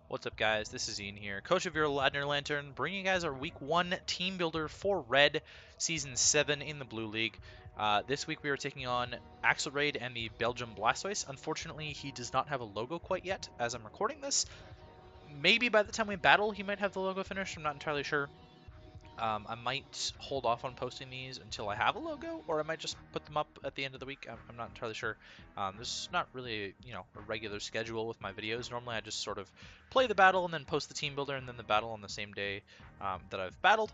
What's up, guys? This is Ian here, coach of your Ladner Lanturn, bringing you guys our Week 1 Team Builder for Red, Season 7 in the Blue League. This week we are taking on Axelraid and the Belgium Blastoise. Unfortunately, he does not have a logo quite yet as I'm recording this. Maybe by the time we battle, he might have the logo finished. I'm not entirely sure. I might hold off on posting these until I have a logo, or I might just put them up at the end of the week. I'm not entirely sure. This is not really, a regular schedule with my videos. Normally, I just sort of play the battle and then post the team builder and then the battle on the same day that I've battled.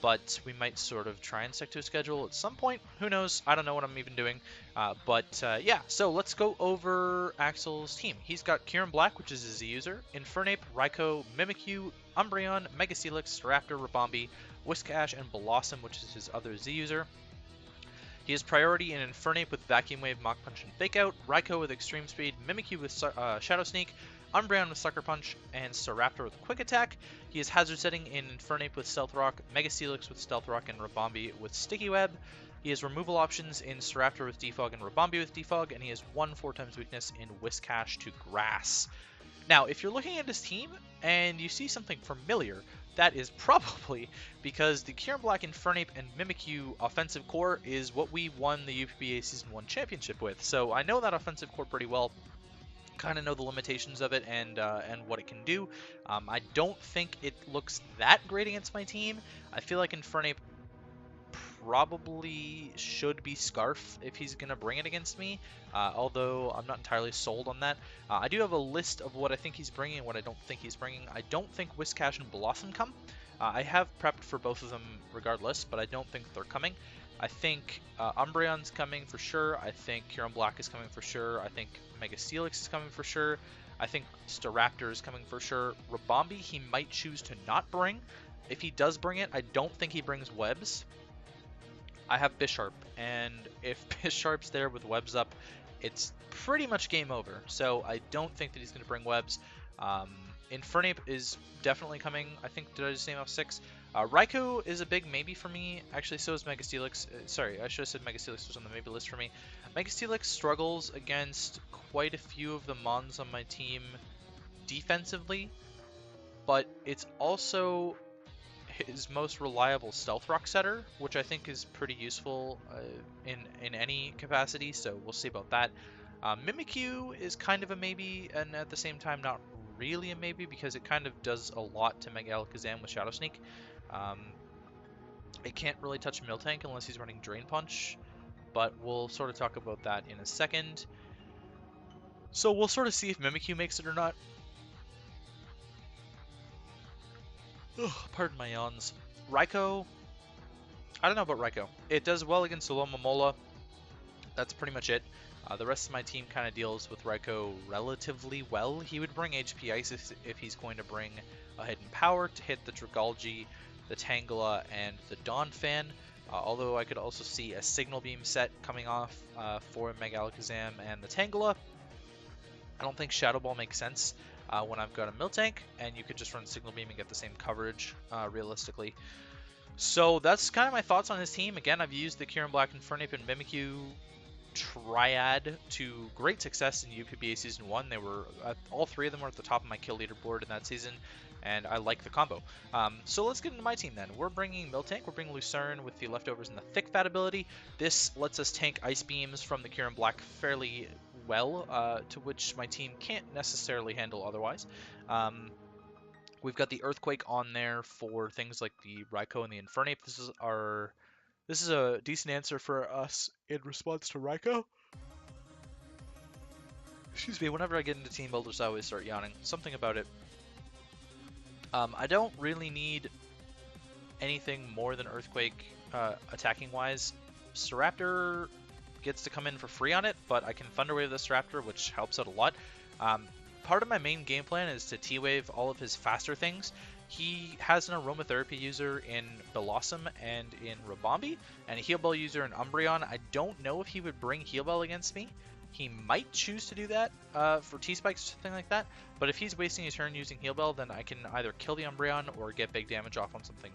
But we might sort of try and stick to a schedule at some point. Who knows? I don't know what I'm even doing. Yeah, so let's go over Axel's team. He's got Kieran Black, which is his Z user, Infernape, Raikou, Mimikyu, Umbreon, Megacelix, Raptor, Rabombi, Whiscash, and Blossom, which is his other Z user. He has priority in Infernape with Vacuum Wave, Mach Punch, and Fake Out, Raikou with Extreme Speed, Mimikyu with Shadow Sneak, Umbreon with Sucker Punch, and Staraptor with Quick Attack. He has Hazard Setting in Infernape with Stealth Rock, Megacelix with Stealth Rock, and Rabombi with Sticky Web. He has removal options in Staraptor with Defog and Rabombi with Defog, and he has 1 4x weakness in Whiscash to Grass. Now, if you're looking at his team and you see something familiar, that is probably because the Kieran Black, Infernape, and Mimikyu offensive core is what we won the UPBA Season 1 championship with. So I know that offensive core pretty well, kind of know the limitations of it and what it can do. I don't think it looks that great against my team. I feel like Infernape probably should be Scarf if he's going to bring it against me, although I'm not entirely sold on that. I do have a list of what I think he's bringing and what I don't think he's bringing. I don't think Whiscash and Blossom come. I have prepped for both of them regardless, but I don't think they're coming. I think Umbreon's coming for sure. I think Kieran Black is coming for sure. I think Megacelix is coming for sure. I think Staraptor is coming for sure. Rabombi he might choose to not bring. If he does bring it, I don't think he brings webs. I have Bisharp, and if Bisharp's there with webs up, it's pretty much game over. So I don't think that he's going to bring webs. Infernape is definitely coming. I think, did I just name off 6? Raikou is a big maybe for me. Actually, so is Megacelix. Sorry, I should have said Megacelix was on the maybe list for me. Megacelix struggles against quite a few of the Mons on my team defensively, but it's also his most reliable Stealth Rock setter, which I think is pretty useful in any capacity, so we'll see about that. Mimikyu is kind of a maybe, and at the same time not really a maybe, because it kind of does a lot to Mega Alakazam with Shadow Sneak. It can't really touch Miltank unless he's running Drain Punch, but we'll sort of talk about that in a second. So we'll sort of see if Mimikyu makes it or not. Ugh, pardon my yawns. Raikou, I don't know about Raikou. It does well against Alomomola. That's pretty much it. The rest of my team kind of deals with Raikou relatively well. He would bring HP Ice if he's going to bring a Hidden Power to hit the Dragalge, the Tangela, and the Donphan. Although I could also see a Signal Beam set coming off for Mega Alakazam and the Tangela. I don't think Shadow Ball makes sense when I've got a Miltank, and you could just run Signal Beam and get the same coverage, realistically. So that's kind of my thoughts on his team. Again, I've used the Kieran Black, Infernape, and Mimikyu triad to great success in UPBA Season 1. They were, all 3 of them were at the top of my kill leaderboard in that season, and I like the combo. So let's get into my team then. We're bringing Miltank, we're bringing Lucerne with the leftovers and the Thick Fat ability. This lets us tank Ice Beams from the Kieran Black fairly well, to which my team can't necessarily handle otherwise. We've got the Earthquake on there for things like the Raikou and the Infernape. This is a decent answer for us in response to Raikou. Excuse me, whenever I get into team builders, I always start yawning. Something about it. I don't really need anything more than Earthquake attacking wise. Staraptor gets to come in for free on it, but I can Thunder Wave this Raptor, which helps out a lot. Part of my main game plan is to T-Wave all of his faster things. He has an Aromatherapy user in Blossom and in Rabombi, and a Heal Bell user in Umbreon. I don't know if he would bring Heal Bell against me. He might choose to do that for T-Spikes or something like that, but if he's wasting his turn using Heal Bell, then I can either kill the Umbreon or get big damage off on something,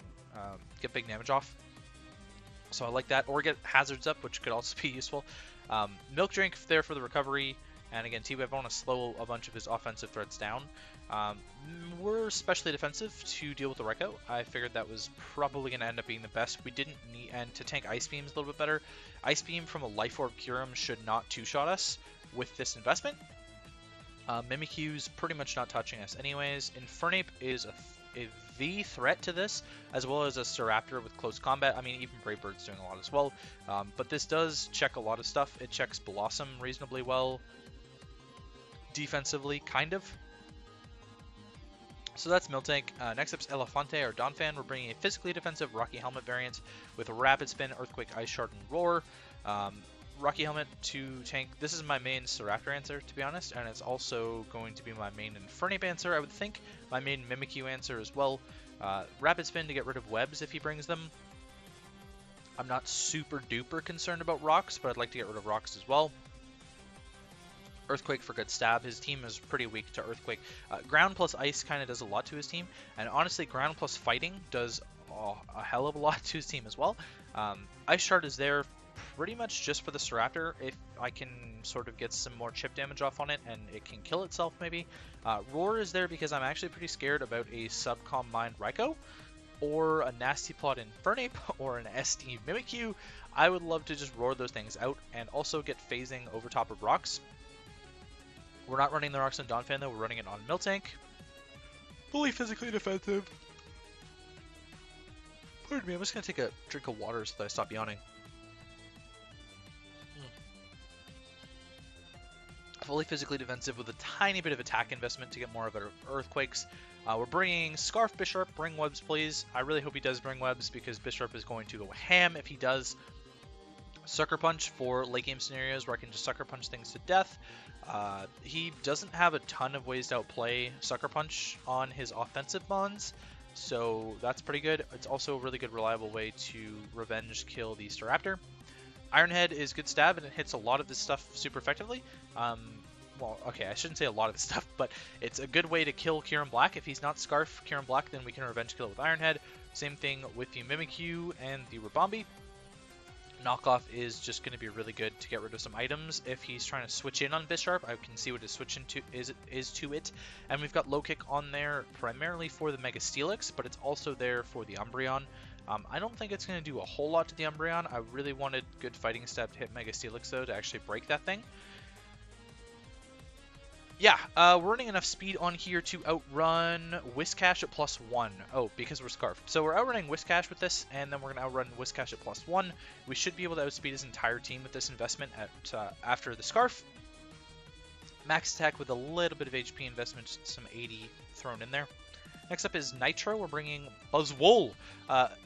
So I like that, or get hazards up, which could also be useful. Milk Drink there for the recovery. And again, T-Wave, I want to slow a bunch of his offensive threats down. We're especially defensive to deal with the Raikou. I figured that was probably going to end up being the best. We didn't need, and to tank Ice Beams a little bit better. Ice Beam from a Life Orb Kyurem should not two-shot us with this investment. Mimikyu's pretty much not touching us anyways. Infernape is the threat to this, as well as a Staraptor with close combat. I mean, even Brave Bird's doing a lot as well. But this does check a lot of stuff. It checks Blossom reasonably well. Defensively, kind of. So that's Miltank. Next up is Elefante or Donphan. We're bringing a physically defensive Rocky Helmet variant with Rapid Spin, Earthquake, Ice Shard, and Roar. Rocky Helmet to tank. This is my main Staraptor answer, to be honest, and it's also going to be my main Infernape answer, I would think. My main Mimikyu answer as well. Rapid Spin to get rid of webs if he brings them. I'm not super duper concerned about rocks, but I'd like to get rid of rocks as well. Earthquake for good stab. His team is pretty weak to Earthquake. Ground plus Ice kind of does a lot to his team, and honestly, Ground plus Fighting does a hell of a lot to his team as well. Ice Shard is there pretty much just for the Staraptor, if I can sort of get some more chip damage off on it and it can kill itself maybe. Roar is there because I'm actually pretty scared about a Subcom Mind Raikou, or a Nasty Plot Infernape, or an SD Mimikyu. I would love to just roar those things out and also get phasing over top of rocks. We're not running the rocks on Donphan though, we're running it on Miltank. Fully physically defensive. Pardon me, I'm just going to take a drink of water so that I stop yawning. Fully physically defensive with a tiny bit of attack investment to get more of our Earthquakes. We're bringing Scarf Bisharp. Bring webs, please. I really hope he does bring webs because Bisharp is going to go ham if he does. Sucker Punch for late game scenarios where I can just Sucker Punch things to death. He doesn't have a ton of ways to outplay Sucker Punch on his offensive mons, so that's pretty good. It's also a really good reliable way to revenge kill the Staraptor. Iron Head is good stab and it hits a lot of this stuff super effectively. Well, okay, I shouldn't say a lot of this stuff, but it's a good way to kill Kyurem Black. If he's not Scarf Kyurem Black, then we can revenge kill it with Iron Head. Same thing with the Mimikyu and the Ribombee. Knockoff is just going to be really good to get rid of some items. If he's trying to switch in on Bisharp, I can see what his switch into is to it. And we've got Low Kick on there primarily for the Mega Steelix, but it's also there for the Umbreon. I don't think it's going to do a whole lot to the Umbreon. I really wanted good fighting stab to hit Mega Steelix though to actually break that thing. Yeah, we're running enough speed on here to outrun Whiscash at +1. Oh, because we're Scarfed. So we're outrunning Whiscash with this, and then we're going to outrun Whiscash at +1. We should be able to outspeed his entire team with this investment at after the Scarf. Max attack with a little bit of HP investment, just some 80 thrown in there. Next up is Nitro. We're bringing Buzzwole.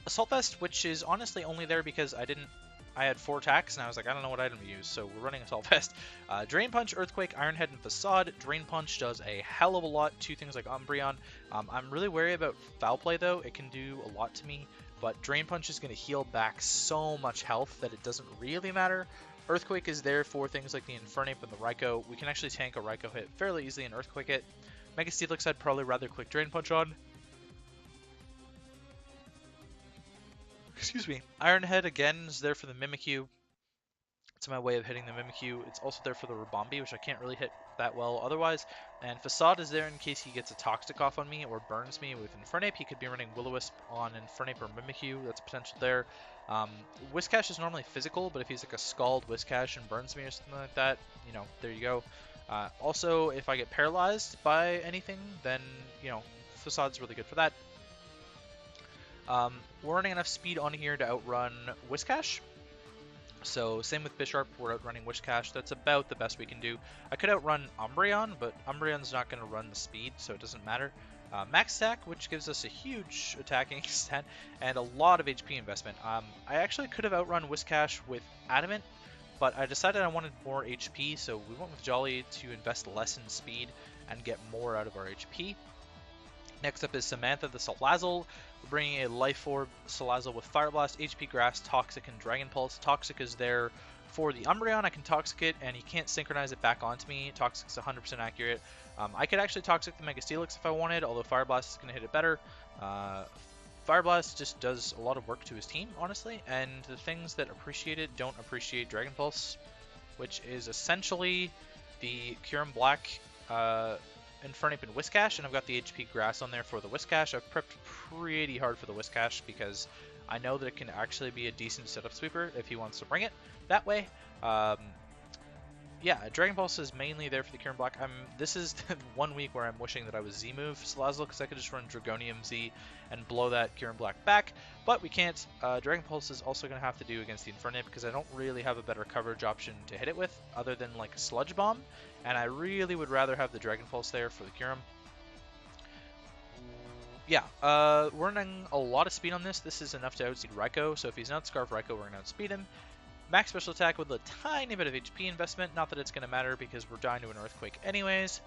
Assault Vest, which is honestly only there because I had 4 attacks, and I was like, I don't know what item to use, so we're running Assault Vest. Drain Punch, Earthquake, Iron Head, and Facade. Drain Punch does a hell of a lot to things like Umbreon. I'm really wary about Foul Play, though. It can do a lot to me, but Drain Punch is going to heal back so much health that it doesn't really matter. Earthquake is there for things like the Infernape and the Raikou. We can actually tank a Raikou hit fairly easily and Earthquake it. Mega Steelix I'd probably rather click Drain Punch on. Excuse me. Iron Head again is there for the Mimikyu. It's my way of hitting the Mimikyu. It's also there for the Ribombee, which I can't really hit that well otherwise. And Facade is there in case he gets a Toxic off on me or burns me with Infernape. He could be running Will-O-Wisp on Infernape or Mimikyu. That's potential there. Whiscash is normally physical, but if he's like a Scald Whiscash and burns me or something like that, you know, there you go. Also, if I get paralyzed by anything, then, you know, Facade's really good for that. We're running enough speed on here to outrun Whiscash. So same with Bisharp, we're outrunning Whiscash. That's about the best we can do. I could outrun Umbreon, but Umbreon's not going to run the speed, so it doesn't matter. Max attack, which gives us a huge attacking extent and a lot of HP investment. I actually could have outrun Whiscash with Adamant, but I decided I wanted more HP, so we went with Jolly to invest less in speed and get more out of our HP. Next up is Samantha the Salazzle. We're bringing a Life Orb Salazzle with Fire Blast, HP Grass, Toxic, and Dragon Pulse. Toxic is there for the Umbreon. I can Toxic it, and he can't synchronize it back onto me. Toxic's 100% accurate. I could actually Toxic the Mega Steelix if I wanted, although Fire Blast is going to hit it better. Fire Blast just does a lot of work to his team, honestly, and the things that appreciate it don't appreciate Dragon Pulse, which is essentially the Kyurem Black, Infernape and Whiscash, and I've got the HP Grass on there for the Whiscash. I've prepped pretty hard for the Whiscash because I know that it can actually be a decent setup sweeper if he wants to bring it that way. Yeah, Dragon Pulse is mainly there for the Kyurem Black. This is 1 week where I'm wishing that I was Z-move Salazzle because I could just run Dragonium Z and blow that Kyurem Black back, but we can't. Dragon Pulse is also going to have to do against the Infernape because I don't really have a better coverage option to hit it with other than like a Sludge Bomb, and I really would rather have the Dragon Pulse there for the Kyurem. Yeah, we're running a lot of speed on this. This is enough to outspeed Raikou, so if he's not Scarf Raikou, we're going to outspeed him. Max special attack with a tiny bit of HP investment, not that it's going to matter because we're dying to an Earthquake anyways.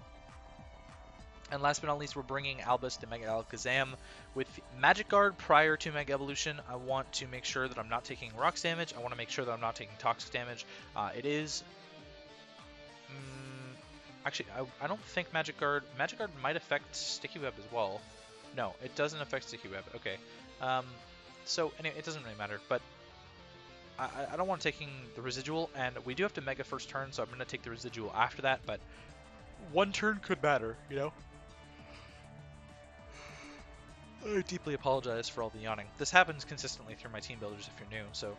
And last but not least, we're bringing Albus to Mega Alakazam with Magic Guard prior to Mega Evolution. I want to make sure that I'm not taking Rocks damage. I want to make sure that I'm not taking Toxic damage. It is... actually, I don't think Magic Guard might affect Sticky Web as well. No, it doesn't affect Sticky Web. Okay. So, anyway, it doesn't really matter, but I don't want taking the residual, and we do have to Mega first turn, so I'm going to take the residual after that, but 1 turn could matter, you know? I deeply apologize for all the yawning. This happens consistently through my team builders if you're new, so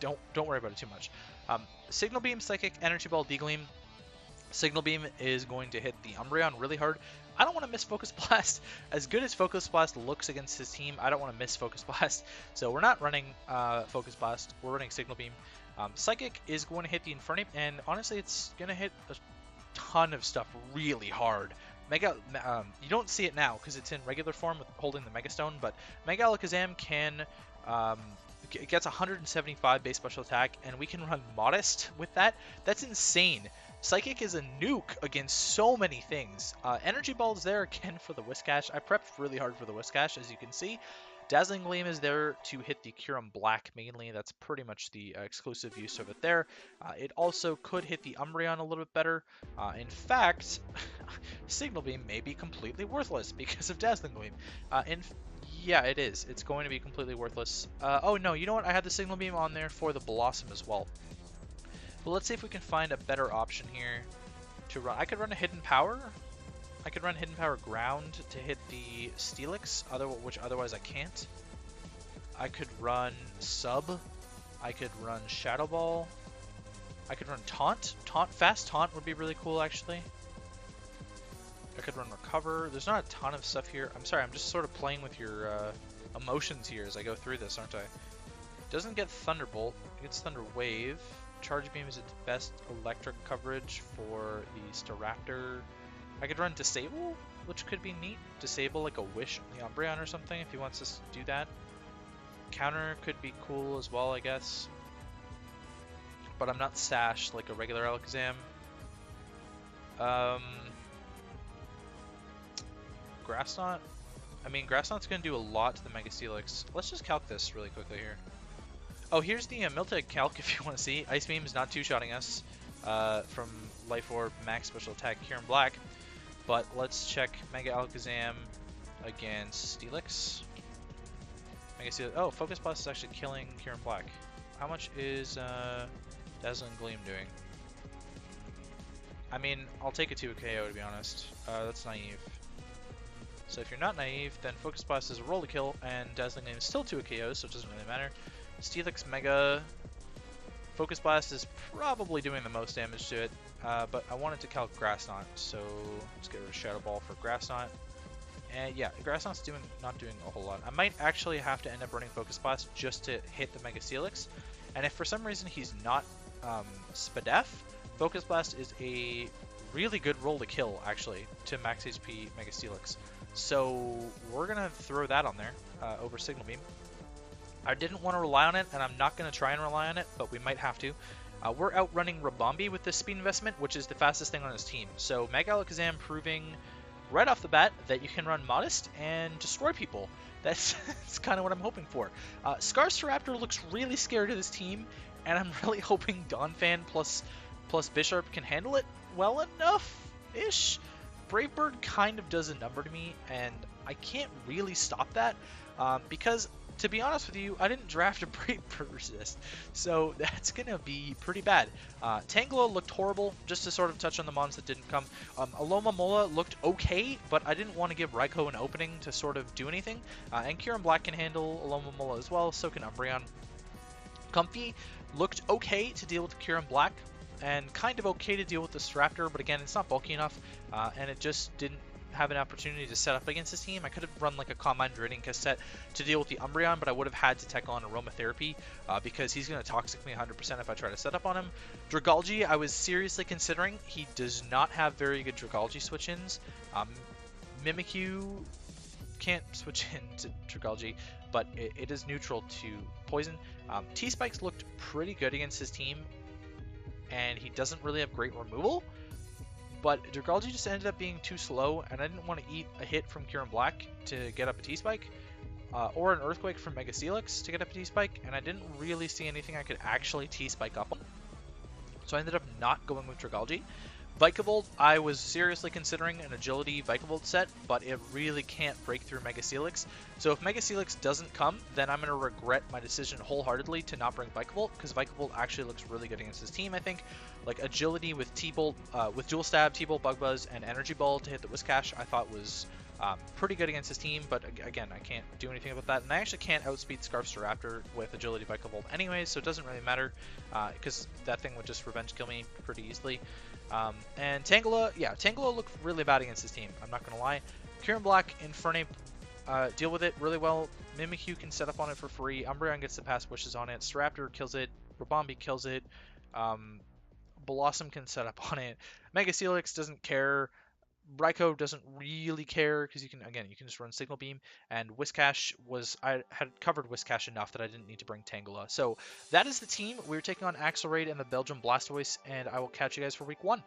don't worry about it too much. Signal Beam, Psychic, Energy Ball, D-Gleam. Signal Beam is going to hit the Umbreon really hard. I don't want to miss Focus Blast. As good as Focus Blast looks against his team, I don't want to miss Focus Blast. So we're not running Focus Blast. We're running Signal Beam. Psychic is going to hit the Infernape, and honestly, it's going to hit a ton of stuff really hard. You don't see it now because it's in regular form with holding the Mega Stone, but Mega Alakazam can... it gets 175 base special attack, and we can run Modest with that. That's insane. Psychic is a nuke against so many things. Energy Ball is there again for the Whiscash. I prepped really hard for the Whiscash, as you can see. Dazzling Gleam is there to hit the Kyurem Black mainly. That's pretty much the exclusive use of it there. It also could hit the Umbreon a little bit better. In fact, Signal Beam may be completely worthless because of Dazzling Gleam. Yeah, it is. It's going to be completely worthless. Oh no, you know what? I had the Signal Beam on there for the Blossom as well. Well, let's see if we can find a better option here to run. I could run a Hidden Power. I could run Hidden Power Ground to hit the Steelix, which otherwise I can't. I could run Sub. I could run Shadow Ball. I could run Taunt. Fast Taunt would be really cool, actually. I could run Recover. There's not a ton of stuff here. I'm sorry, I'm just sort of playing with your emotions here as I go through this, aren't I? Doesn't get Thunderbolt. It gets Thunder Wave. Charge Beam is its best electric coverage for the Staraptor. I could run Disable, which could be neat. Disable like a Wish on the Umbreon or something if he wants us to do that. Counter could be cool as well, I guess. But I'm not Sash like a regular Alakazam. Grass Knot? I mean, Grass Knot's going to do a lot to the Mega Steelix. Let's just calc this really quickly here. Oh, here's the Miltank calc if you want to see. Ice Beam is not two-shotting us from Life Orb, Max Special Attack, Kyurem Black. But let's check Mega Alakazam against Steelix. Mega Steelix. Oh, Focus Blast is actually killing Kyurem Black. How much is Dazzling Gleam doing? I mean, I'll take it to a KO to be honest. That's naive. So if you're not naive, then Focus Blast is a roll to kill, and Dazzling Gleam is still to a KO, so it doesn't really matter. Steelix Mega. Focus Blast is probably doing the most damage to it, but I wanted to calc Grass Knot, so let's get rid of Shadow Ball for Grass Knot. And yeah, Grass Knot's not doing a whole lot. I might actually have to end up running Focus Blast just to hit the Mega Steelix, and if for some reason he's not Spadef, Focus Blast is a really good roll to kill, actually, to max HP Mega Steelix. So we're going to throw that on there over Signal Beam. I didn't want to rely on it, and I'm not going to try and rely on it, but we might have to. We're outrunning Rabombi with this speed investment, which is the fastest thing on his team. So Mega Alakazam proving right off the bat that you can run Modest and destroy people. That's kind of what I'm hoping for. Staraptor looks really scared of this team, and I'm really hoping Donphan plus Bisharp can handle it well enough-ish. Brave Bird kind of does a number to me, and I can't really stop that because to be honest with you, I didn't draft a Brave Persist, so that's going to be pretty bad. Tangela looked horrible, just to sort of touch on the mons that didn't come. Aloma Mola looked okay, but I didn't want to give Raikou an opening to sort of do anything. And Kieran Black can handle Aloma Mola as well, so can Umbreon. Comfy looked okay to deal with Kieran Black, and kind of okay to deal with the Raptor, but again, it's not bulky enough, and it just didn't have an opportunity to set up against his team. I could have run like a Combine Draining cassette to deal with the Umbreon, but I would have had to tech on Aromatherapy because he's going to Toxic me 100% if I try to set up on him. Dragalge, I was seriously considering. He does not have very good Dragalge switch-ins. Mimikyu can't switch into Dragalge, but it is neutral to Poison. T-Spikes looked pretty good against his team, and he doesn't really have great removal. But Dragalge just ended up being too slow, and I didn't want to eat a hit from Kieran Black to get up a T-Spike, or an Earthquake from Mega Steelix to get up a T-Spike, and I didn't really see anything I could actually T-Spike up on. So I ended up not going with Dragalge. Vikavolt, I was seriously considering an Agility Vikavolt set, but it really can't break through Mega Steelix. So if Mega Steelix doesn't come, then I'm going to regret my decision wholeheartedly to not bring Vikavolt, because Vikavolt actually looks really good against his team, I think. Like Agility with T-Bolt, with Dual Stab, T-Bolt, Bug Buzz, and Energy Ball to hit the Whiscash, I thought was pretty good against his team, but again, I can't do anything about that. And I actually can't outspeed Scarfster with Agility Vikavolt anyways, so it doesn't really matter, because that thing would just revenge kill me pretty easily. And Tangela, yeah, Tangela looked really bad against his team, I'm not going to lie. Kieran Black, Infernape, deal with it really well. Mimikyu can set up on it for free. Umbreon gets the Pass Wishes on it. Staraptor kills it. Rabombi kills it. Blossom can set up on it. Mega Steelix doesn't care. Raikou doesn't really care because you can just run Signal Beam, and Whiscash I had covered Whiscash enough that I didn't need to bring Tangela. So that is the team. We're taking on Axelraid and the Belgium Blastoise, and I will catch you guys for week 1.